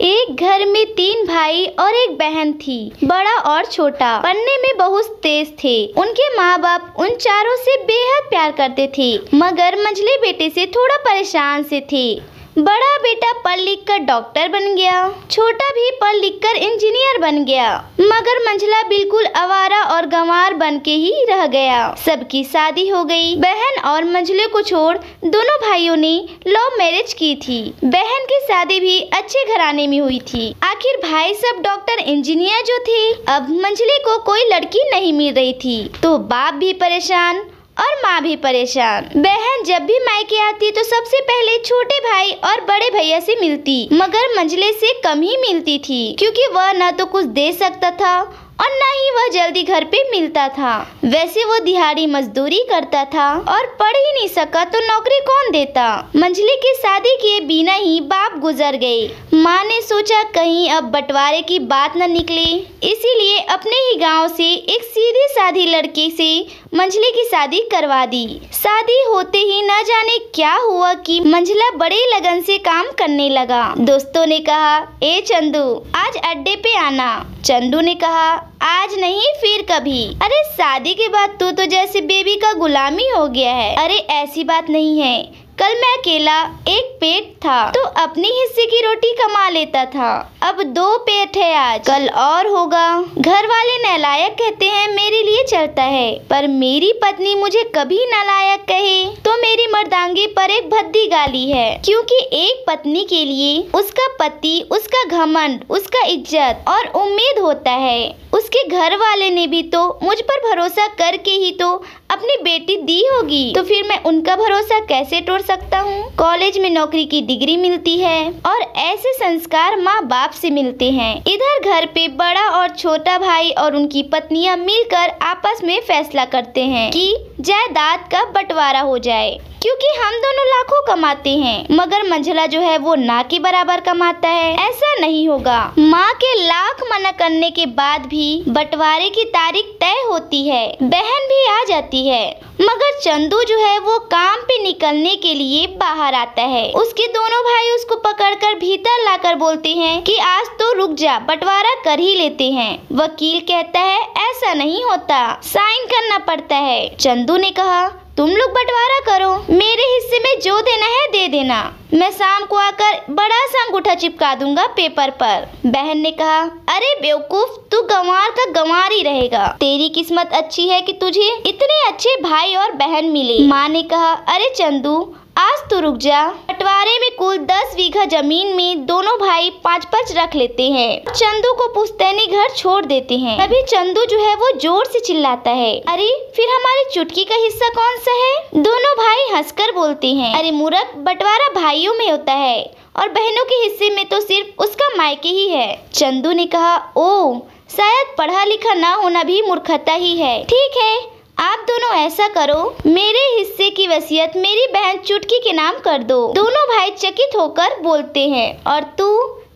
एक घर में 3 भाई और एक बहन थी, बड़ा और छोटा। पढ़ने में बहुत तेज थे। उनके माँ बाप उन चारों से बेहद प्यार करते थे, मगर मंझले बेटे से थोड़ा परेशान से थे। बड़ा बेटा पढ़ लिख कर डॉक्टर बन गया, छोटा भी पढ़ लिख कर इंजीनियर बन गया, मगर मंझला बिल्कुल आवारा और गंवार बन के ही रह गया। सबकी शादी हो गई। बहन और मंझले को छोड़ दोनों भाइयों ने लव मैरिज की थी। बहन की शादी भी अच्छे घराने में हुई थी। आखिर भाई सब डॉक्टर इंजीनियर जो थे, अब मंझले को कोई लड़की नहीं मिल रही थी, तो बाप भी परेशान और माँ भी परेशान। बहन जब भी मायके आती तो सबसे पहले छोटे भाई और बड़े भैया से मिलती, मगर मंझले से कम ही मिलती थी, क्योंकि वह न तो कुछ दे सकता था और न ही वह जल्दी घर पे मिलता था। वैसे वो दिहाड़ी मजदूरी करता था और पढ़ ही नहीं सका तो नौकरी कौन देता। मंझले की शादी किए बिना ही बाप गुजर गए। माँ ने सोचा कहीं अब बंटवारे की बात न निकले, इसीलिए अपने ही गांव से एक सीधी साधी लड़की से मंझले की शादी करवा दी। शादी होते ही न जाने क्या हुआ कि मंझला बड़े लगन से काम करने लगा। दोस्तों ने कहा, ए चंदू आज अड्डे पे आना। चंदू ने कहा, आज नहीं फिर कभी। अरे शादी के बाद तू तो जैसे बेबी का गुलामी हो गया है। अरे ऐसी बात नहीं है, कल मैं अकेला एक पेट था तो अपनी हिस्से की रोटी कमा लेता था, अब 2 पेट है आज, कल और होगा। घर वाले नालायक कहते हैं मेरे लिए चलता है, पर मेरी पत्नी मुझे कभी नालायक कहे तो मेरी मर्दांगी पर एक भद्दी गाली है, क्योंकि एक पत्नी के लिए उसका पति, उसका घमंड, उसका इज्जत और उम्मीद होता है। उसके घर वाले ने भी तो मुझ पर भरोसा करके ही तो अपनी बेटी दी होगी, तो फिर मैं उनका भरोसा कैसे तोड़ सकता हूँ। कॉलेज में नौकरी की डिग्री मिलती है और ऐसे संस्कार माँ बाप से मिलते हैं। इधर घर पे बड़ा और छोटा भाई और उनकी पत्नियां मिलकर आपस में फैसला करते हैं कि जायदाद का बंटवारा हो जाए, क्योंकि हम दोनों लाखों कमाते हैं, मगर मंझला जो है वो ना के बराबर कमाता है। ऐसा नहीं होगा। माँ के लाख मना करने के बाद भी बंटवारे की तारीख तय होती है। बहन भी आ जाती है, मगर चंदू जो है वो काम पे निकलने के लिए बाहर आता है। उसके दोनों भाई उसको पकड़कर भीतर लाकर बोलते हैं कि आज तो रुक जा, बंटवारा कर ही लेते हैं। वकील कहता है ऐसा नहीं होता, साइन करना पड़ता है। चंदू ने कहा, तुम लोग बंटवारा करो, मेरे हिस्से में जो देना है दे देना, मैं शाम को आकर बड़ा सा अंगूठा चिपका दूंगा पेपर पर। बहन ने कहा, अरे बेवकूफ, तू गंवार का गंवार ही रहेगा, तेरी किस्मत अच्छी है कि तुझे इतने अच्छे भाई और बहन मिले। माँ ने कहा, अरे चंदू आज तो रुक जा, बंटवारे में कुल 10 बीघा जमीन में दोनों भाई 5-5 रख लेते हैं। चंदू को पुश्तैनी घर छोड़ देते हैं। तभी चंदू जो है वो जोर से चिल्लाता है, अरे फिर हमारी चुटकी का हिस्सा कौन सा है। दोनों भाई हंसकर बोलते हैं, अरे मूर्ख, बंटवारा भाइयों में होता है और बहनों के हिस्से में तो सिर्फ उसका मायके ही है। चंदू ने कहा, ओ शायद पढ़ा लिखा ना होना भी मूर्खता ही है। ठीक है, आप दोनों ऐसा करो, मेरे हिस्से की वसीयत मेरी बहन चुटकी के नाम कर दो। दोनों भाई चकित होकर बोलते हैं। और तू?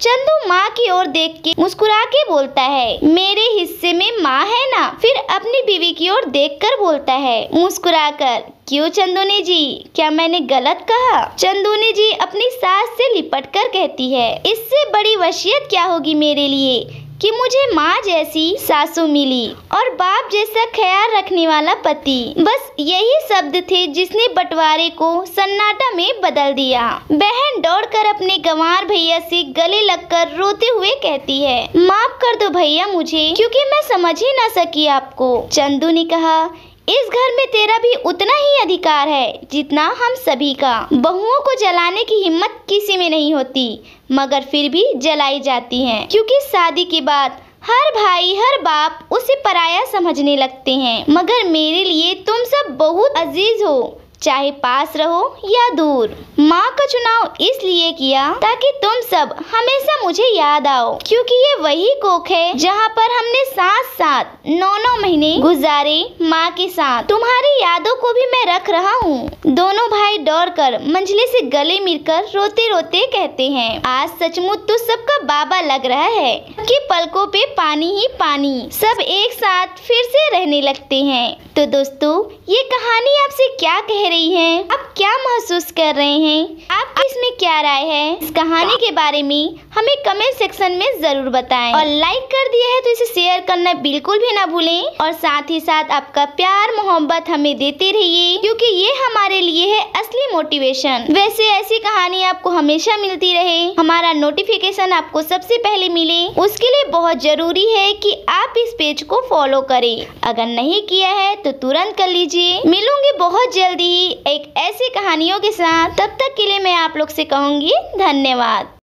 चंदू माँ की ओर देख के मुस्कुरा के बोलता है, मेरे हिस्से में माँ है ना। फिर अपनी बीवी की ओर देखकर बोलता है मुस्कुराकर, क्यों चंदूनी जी, क्या मैंने गलत कहा। चंदूनी जी अपनी सास से लिपट कर कहती है, इससे बड़ी वसीयत क्या होगी मेरे लिए कि मुझे माँ जैसी सासू मिली और बाप जैसा ख्याल रखने वाला पति। बस यही शब्द थे जिसने बंटवारे को सन्नाटा में बदल दिया। बहन दौड़कर अपने गंवार भैया से गले लगकर रोते हुए कहती है, माफ कर दो भैया मुझे, क्योंकि मैं समझ ही ना सकी आपको। चंदू ने कहा, इस घर में तेरा भी उतना ही अधिकार है जितना हम सभी का। बहुओं को जलाने की हिम्मत किसी में नहीं होती, मगर फिर भी जलाई जाती हैं, क्योंकि शादी के बाद हर भाई हर बाप उसे पराया समझने लगते हैं। मगर मेरे लिए तुम सब बहुत अजीज हो, चाहे पास रहो या दूर। माँ का चुनाव इसलिए किया ताकि तुम सब हमेशा मुझे याद आओ, क्योंकि ये वही कोख है जहाँ पर हमने साथ साथ 9-9 महीने गुजारे माँ के साथ। तुम्हारी यादों को भी मैं रख रहा हूँ। दोनों भाई दौड़कर मंझले से गले मिलकर रोते रोते कहते हैं, आज सचमुच तो सबका बाबा लग रहा है कि पलकों पे पानी ही पानी। सब एक साथ फिर से रहने लगते हैं। तो दोस्तों, ये कहानी आपसे क्या कह कह रही हैं? आप क्या महसूस कर रहे हैं? आपकी इसमें क्या राय है? इस कहानी के बारे में हमें कमेंट सेक्शन में जरूर बताएं और लाइक कर दिया है तो इसे शेयर करना बिल्कुल भी ना भूलें और साथ ही साथ आपका प्यार मोहब्बत हमें देते रहिए, क्योंकि ये हमारे लिए है असली मोटिवेशन। वैसे ऐसी कहानी आपको हमेशा मिलती रहे, हमारा नोटिफिकेशन आपको सबसे पहले मिले, उसके लिए बहुत जरूरी है कि आप इस पेज को फॉलो करें। अगर नहीं किया है तो तुरंत कर लीजिए। मिलूंगी बहुत जल्दी ही एक ऐसी कहानियों के साथ, तब तक के लिए मैं आप लोग से कहूंगी धन्यवाद।